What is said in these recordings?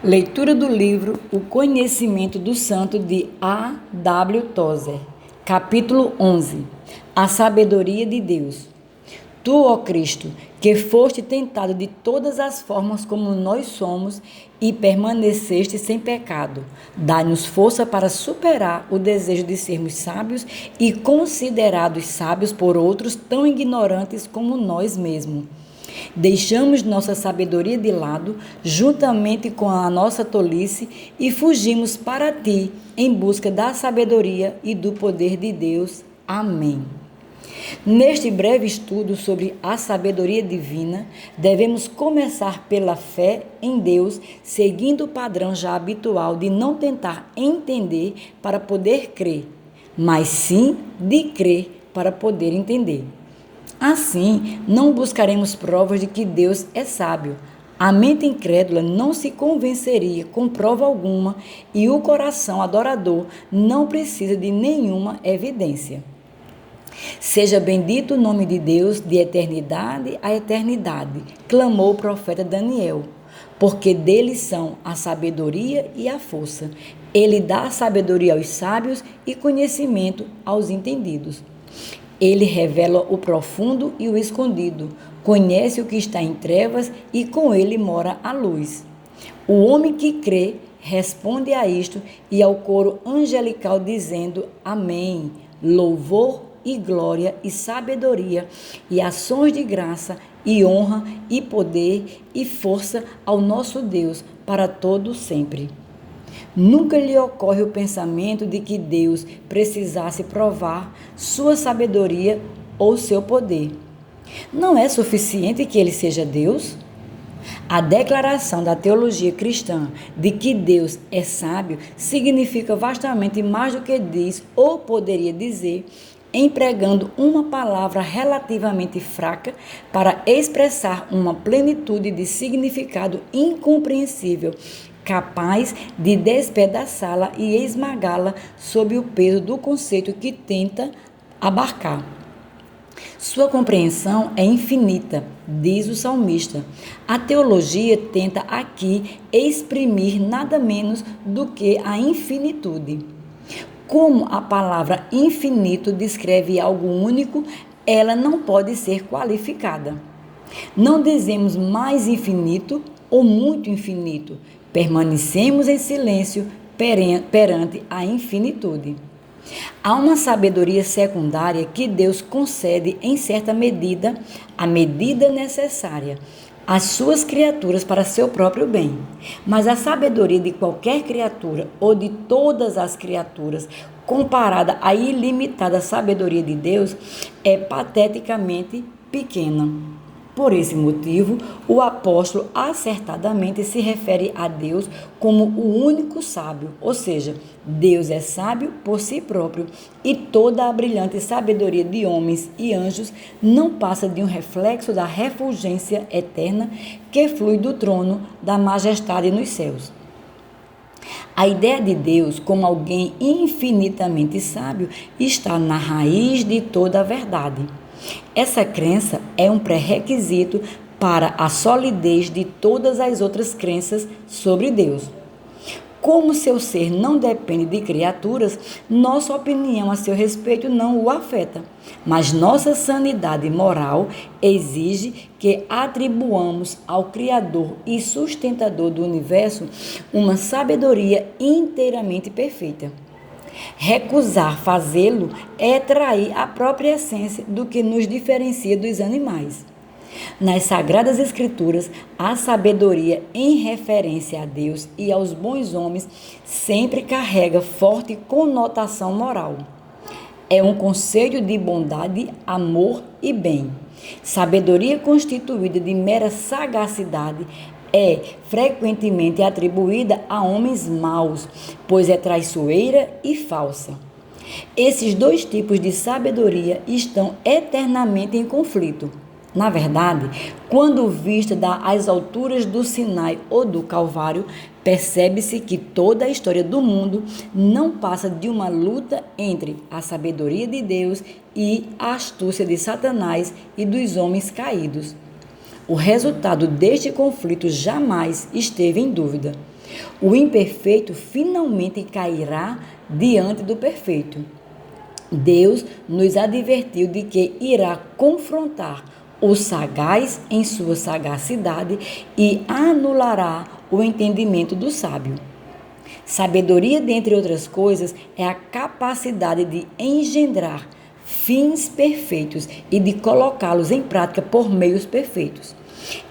Leitura do livro O Conhecimento do Santo de A. W. Tozer. Capítulo 11. A sabedoria de Deus. Tu, ó Cristo, que foste tentado de todas as formas como nós somos e permaneceste sem pecado, dá-nos força para superar o desejo de sermos sábios e considerados sábios por outros tão ignorantes como nós mesmos. Deixamos nossa sabedoria de lado, juntamente com a nossa tolice, e fugimos para ti, em busca da sabedoria e do poder de Deus. Amém. Neste breve estudo sobre a sabedoria divina, devemos começar pela fé em Deus, seguindo o padrão já habitual de não tentar entender para poder crer, mas sim de crer para poder entender. Assim, não buscaremos provas de que Deus é sábio. A mente incrédula não se convenceria com prova alguma e o coração adorador não precisa de nenhuma evidência. Seja bendito o nome de Deus de eternidade a eternidade, clamou o profeta Daniel, porque dele são a sabedoria e a força. Ele dá sabedoria aos sábios e conhecimento aos entendidos. Ele revela o profundo e o escondido, conhece o que está em trevas e com ele mora a luz. O homem que crê responde a isto e ao coro angelical dizendo amém, louvor e glória e sabedoria e ações de graça e honra e poder e força ao nosso Deus para todo sempre. Nunca lhe ocorre o pensamento de que Deus precisasse provar sua sabedoria ou seu poder. Não é suficiente que ele seja Deus? A declaração da teologia cristã de que Deus é sábio significa vastamente mais do que diz ou poderia dizer, empregando uma palavra relativamente fraca para expressar uma plenitude de significado incompreensível, capaz de despedaçá-la e esmagá-la sob o peso do conceito que tenta abarcar. Sua compreensão é infinita, diz o salmista. A teologia tenta aqui exprimir nada menos do que a infinitude. Como a palavra infinito descreve algo único, ela não pode ser qualificada. Não dizemos mais infinito ou muito infinito, permanecemos em silêncio perante a infinitude. Há uma sabedoria secundária que Deus concede em certa medida, a medida necessária às suas criaturas para seu próprio bem. Mas a sabedoria de qualquer criatura ou de todas as criaturas, comparada à ilimitada sabedoria de Deus, é pateticamente pequena. Por esse motivo, o apóstolo acertadamente se refere a Deus como o único sábio, ou seja, Deus é sábio por si próprio e toda a brilhante sabedoria de homens e anjos não passa de um reflexo da refulgência eterna que flui do trono da majestade nos céus. A ideia de Deus como alguém infinitamente sábio está na raiz de toda a verdade. Essa crença é um pré-requisito para a solidez de todas as outras crenças sobre Deus. Como seu ser não depende de criaturas, nossa opinião a seu respeito não o afeta. Mas nossa sanidade moral exige que atribuamos ao Criador e sustentador do universo uma sabedoria inteiramente perfeita. Recusar fazê-lo é trair a própria essência do que nos diferencia dos animais. Nas Sagradas Escrituras, a sabedoria em referência a Deus e aos bons homens sempre carrega forte conotação moral. É um conselho de bondade, amor e bem. Sabedoria constituída de mera sagacidade é frequentemente atribuída a homens maus, pois é traiçoeira e falsa. Esses dois tipos de sabedoria estão eternamente em conflito. Na verdade, quando vista das alturas do Sinai ou do Calvário, percebe-se que toda a história do mundo não passa de uma luta entre a sabedoria de Deus e a astúcia de Satanás e dos homens caídos. O resultado deste conflito jamais esteve em dúvida. O imperfeito finalmente cairá diante do perfeito. Deus nos advertiu de que irá confrontar o sagaz em sua sagacidade e anulará o entendimento do sábio. Sabedoria, dentre outras coisas, é a capacidade de engendrar fins perfeitos e de colocá-los em prática por meios perfeitos.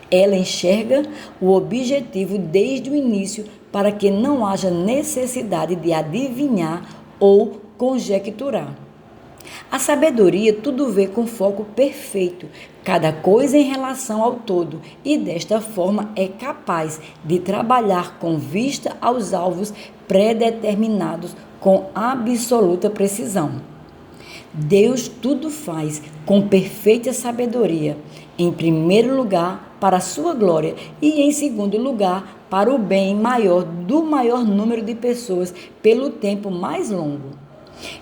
Ela enxerga o objetivo desde o início para que não haja necessidade de adivinhar ou conjecturar. A sabedoria tudo vê com foco perfeito, cada coisa em relação ao todo, e desta forma é capaz de trabalhar com vista aos alvos predeterminados com absoluta precisão. Deus tudo faz com perfeita sabedoria, em primeiro lugar para a sua glória e em segundo lugar para o bem maior do maior número de pessoas pelo tempo mais longo.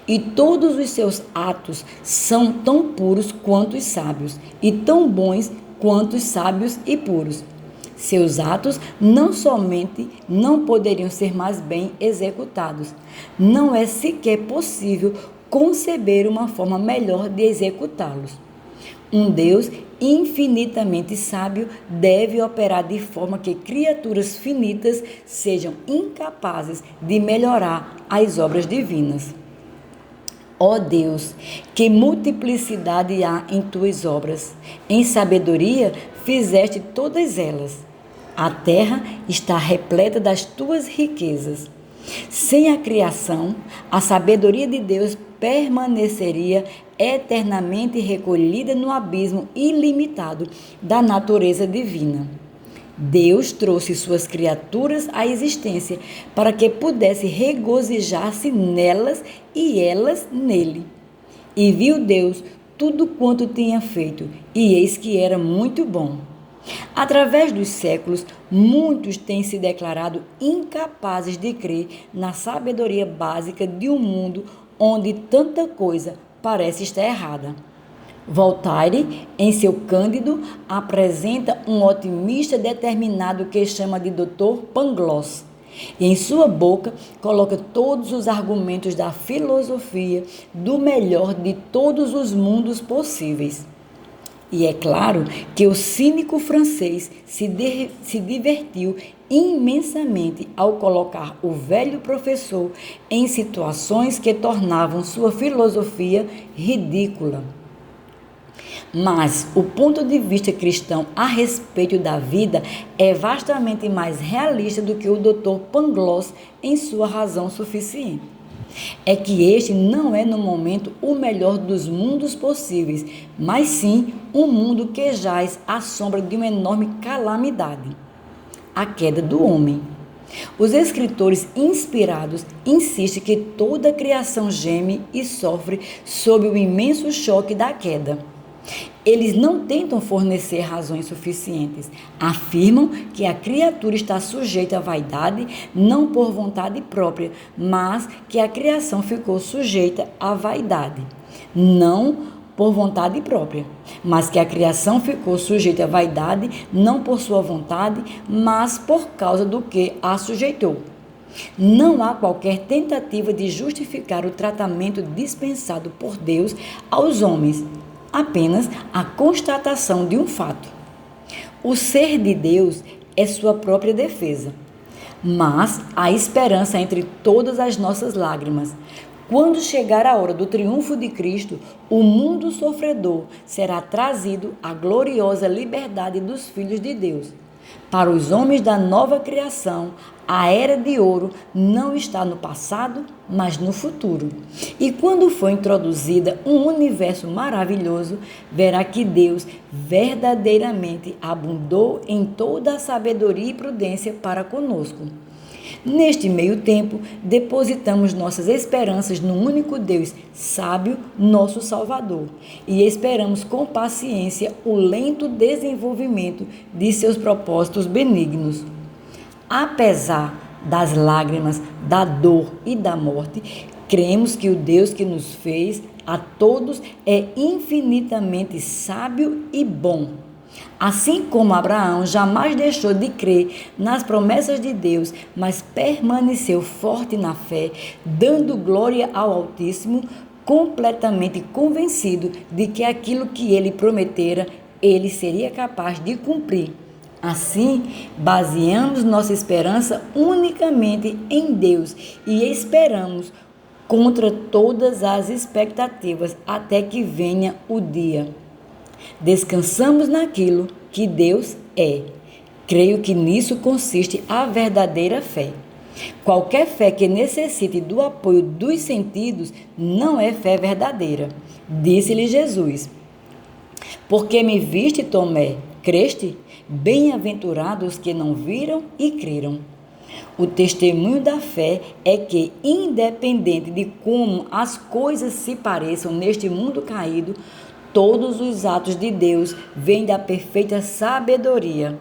E todos os seus atos são tão puros quanto os sábios, e tão bons quanto os sábios e puros. Seus atos não somente não poderiam ser mais bem executados, não é sequer possível conceber uma forma melhor de executá-los. Um Deus infinitamente sábio deve operar de forma que criaturas finitas sejam incapazes de melhorar as obras divinas. Ó Deus, que multiplicidade há em tuas obras! Em sabedoria fizeste todas elas. A terra está repleta das tuas riquezas. Sem a criação, a sabedoria de Deus permaneceria eternamente recolhida no abismo ilimitado da natureza divina. Deus trouxe suas criaturas à existência para que pudesse regozijar-se nelas e elas nele. E viu Deus tudo quanto tinha feito, e eis que era muito bom. Através dos séculos, muitos têm se declarado incapazes de crer na sabedoria básica de um mundo onde tanta coisa parece estar errada. Voltaire, em seu Cândido, apresenta um otimista determinado que chama de Dr. Pangloss, e em sua boca coloca todos os argumentos da filosofia do melhor de todos os mundos possíveis. E é claro que o cínico francês se divertiu imensamente ao colocar o velho professor em situações que tornavam sua filosofia ridícula. Mas o ponto de vista cristão a respeito da vida é vastamente mais realista do que o Dr. Pangloss em sua razão suficiente. É que este não é no momento o melhor dos mundos possíveis, mas sim um mundo que jaz à sombra de uma enorme calamidade, a queda do homem. Os escritores inspirados insistem que toda a criação geme e sofre sob o imenso choque da queda. Eles não tentam fornecer razões suficientes. Afirmam que a criatura está sujeita à vaidade, não por vontade própria, mas que a criação ficou sujeita à vaidade. Não por vontade própria, mas que a criação ficou sujeita à vaidade, não por sua vontade, mas por causa do que a sujeitou. Não há qualquer tentativa de justificar o tratamento dispensado por Deus aos homens, apenas a constatação de um fato. O ser de Deus é sua própria defesa, mas há esperança entre todas as nossas lágrimas. Quando chegar a hora do triunfo de Cristo, o mundo sofredor será trazido à gloriosa liberdade dos filhos de Deus. Para os homens da nova criação, a era de ouro não está no passado, mas no futuro. E quando for introduzida um universo maravilhoso, verá que Deus verdadeiramente abundou em toda a sabedoria e prudência para conosco. Neste meio tempo, depositamos nossas esperanças no único Deus sábio, nosso Salvador, e esperamos com paciência o lento desenvolvimento de seus propósitos benignos. Apesar das lágrimas, da dor e da morte, cremos que o Deus que nos fez a todos é infinitamente sábio e bom. Assim como Abraão jamais deixou de crer nas promessas de Deus, mas permaneceu forte na fé, dando glória ao Altíssimo, completamente convencido de que aquilo que ele prometera, ele seria capaz de cumprir. Assim, baseamos nossa esperança unicamente em Deus e esperamos contra todas as expectativas até que venha o dia. Descansamos naquilo que Deus é. Creio que nisso consiste a verdadeira fé. Qualquer fé que necessite do apoio dos sentidos não é fé verdadeira. Disse-lhe Jesus: Porque me viste, Tomé, creste? Bem-aventurados os que não viram e creram. O testemunho da fé é que, independente de como as coisas se pareçam neste mundo caído, todos os atos de Deus vêm da perfeita sabedoria.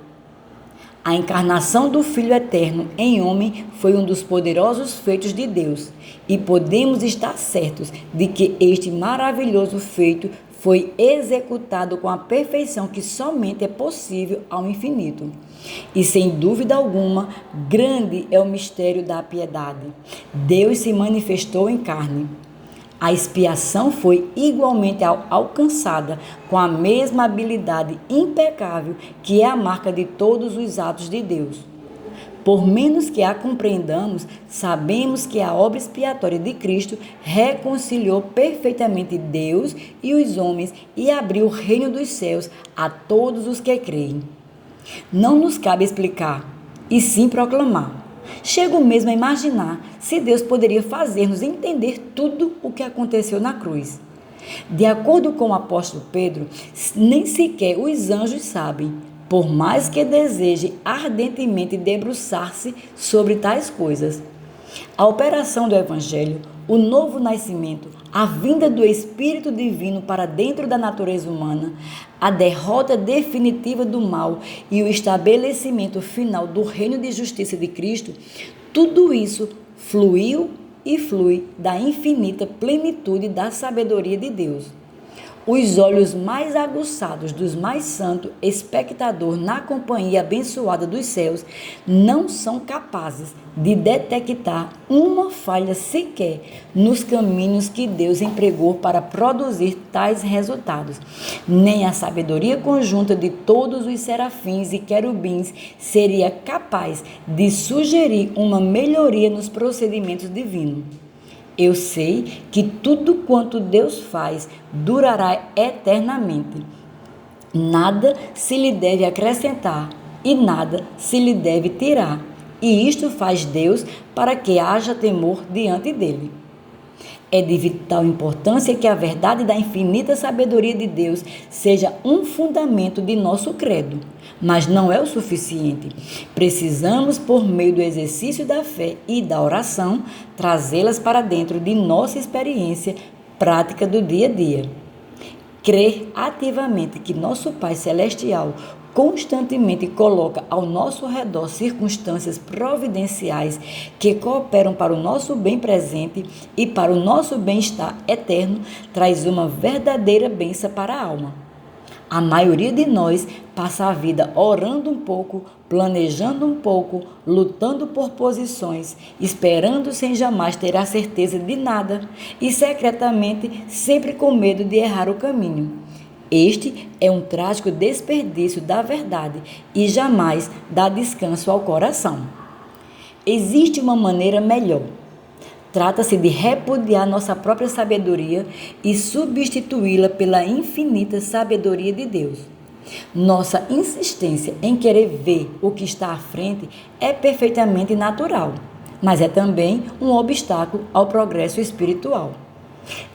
A encarnação do Filho Eterno em homem foi um dos poderosos feitos de Deus, e podemos estar certos de que este maravilhoso feito foi executado com a perfeição que somente é possível ao infinito. E sem dúvida alguma, grande é o mistério da piedade. Deus se manifestou em carne. A expiação foi igualmente alcançada com a mesma habilidade impecável que é a marca de todos os atos de Deus. Por menos que a compreendamos, sabemos que a obra expiatória de Cristo reconciliou perfeitamente Deus e os homens e abriu o reino dos céus a todos os que creem. Não nos cabe explicar, e sim proclamar. Chego mesmo a imaginar se Deus poderia fazer-nos entender tudo o que aconteceu na cruz. De acordo com o apóstolo Pedro, nem sequer os anjos sabem, por mais que deseje ardentemente debruçar-se sobre tais coisas. A operação do Evangelho, o novo nascimento, a vinda do Espírito Divino para dentro da natureza humana, a derrota definitiva do mal e o estabelecimento final do reino de justiça de Cristo, tudo isso fluiu e flui da infinita plenitude da sabedoria de Deus. Os olhos mais aguçados dos mais santos, espectador na companhia abençoada dos céus, não são capazes de detectar uma falha sequer nos caminhos que Deus empregou para produzir tais resultados. Nem a sabedoria conjunta de todos os serafins e querubins seria capaz de sugerir uma melhoria nos procedimentos divinos. Eu sei que tudo quanto Deus faz durará eternamente. Nada se lhe deve acrescentar e nada se lhe deve tirar. E isto faz Deus para que haja temor diante dele. É de vital importância que a verdade da infinita sabedoria de Deus seja um fundamento de nosso credo, mas não é o suficiente. Precisamos, por meio do exercício da fé e da oração, trazê-las para dentro de nossa experiência prática do dia a dia. Crer ativamente que nosso Pai Celestial constantemente coloca ao nosso redor circunstâncias providenciais que cooperam para o nosso bem presente e para o nosso bem-estar eterno, traz uma verdadeira bênção para a alma. A maioria de nós passa a vida orando um pouco, planejando um pouco, lutando por posições, esperando sem jamais ter a certeza de nada e secretamente sempre com medo de errar o caminho. Este é um trágico desperdício da verdade e jamais dá descanso ao coração. Existe uma maneira melhor. Trata-se de repudiar nossa própria sabedoria e substituí-la pela infinita sabedoria de Deus. Nossa insistência em querer ver o que está à frente é perfeitamente natural, mas é também um obstáculo ao progresso espiritual.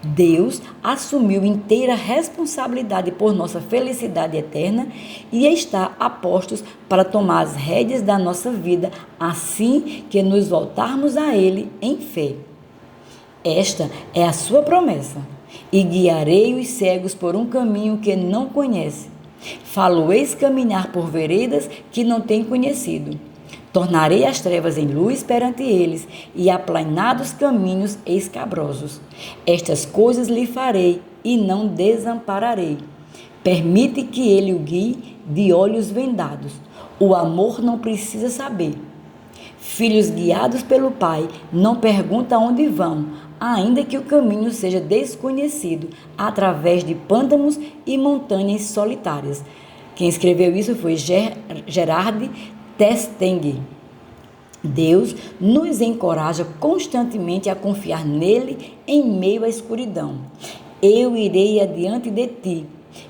Deus assumiu inteira responsabilidade por nossa felicidade eterna e está a postos para tomar as rédeas da nossa vida assim que nos voltarmos a Ele em fé. Esta é a sua promessa. E guiarei os cegos por um caminho que não conhece. Falo-eis caminhar por veredas que não têm conhecido. Tornarei as trevas em luz perante eles e aplainados caminhos escabrosos. Estas coisas lhe farei e não desampararei. Permite que ele o guie de olhos vendados. O amor não precisa saber. Filhos guiados pelo Pai não perguntam onde vão, ainda que o caminho seja desconhecido, através de pântanos e montanhas solitárias. Quem escreveu isso foi Gerard Testeng. Deus nos encoraja constantemente a confiar nele em meio à escuridão. Eu irei adiante de ti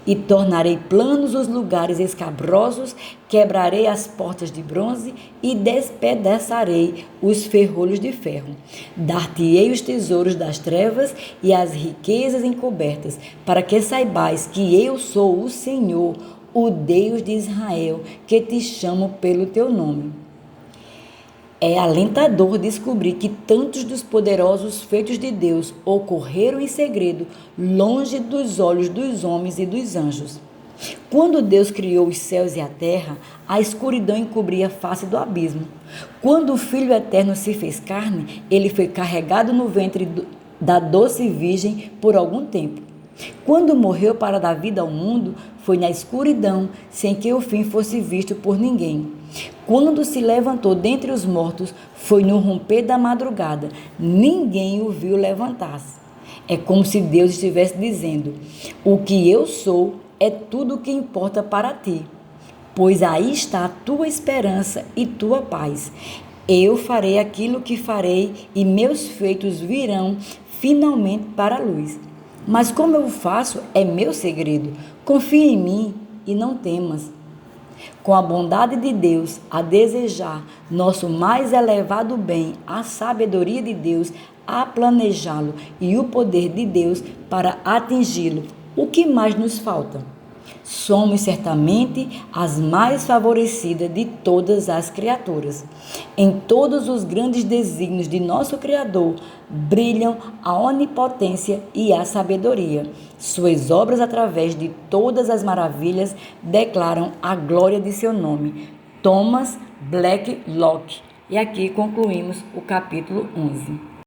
e tornarei planos os lugares escabrosos, quebrarei as portas de bronze e despedaçarei os ferrolhos de ferro. Dar-te-ei os tesouros das trevas e as riquezas encobertas, para que saibais que eu sou o Senhor, o Deus de Israel, que te chamo pelo teu nome. É alentador descobrir que tantos dos poderosos feitos de Deus ocorreram em segredo, longe dos olhos dos homens e dos anjos. Quando Deus criou os céus e a terra, a escuridão encobria a face do abismo. Quando o Filho Eterno se fez carne, ele foi carregado no ventre da doce Virgem por algum tempo. Quando morreu para dar vida ao mundo, foi na escuridão, sem que o fim fosse visto por ninguém. Quando se levantou dentre os mortos, foi no romper da madrugada. Ninguém o viu levantar-se. É como se Deus estivesse dizendo: o que eu sou é tudo o que importa para ti, pois aí está a tua esperança e tua paz. Eu farei aquilo que farei e meus feitos virão finalmente para a luz. Mas como eu faço é meu segredo. Confia em mim e não temas. Com a bondade de Deus a desejar nosso mais elevado bem, a sabedoria de Deus a planejá-lo e o poder de Deus para atingi-lo, o que mais nos falta? Somos certamente as mais favorecidas de todas as criaturas. Em todos os grandes desígnios de nosso Criador brilham a onipotência e a sabedoria. Suas obras, através de todas as maravilhas, declaram a glória de seu nome. Thomas Blacklock. E aqui concluímos o capítulo 11.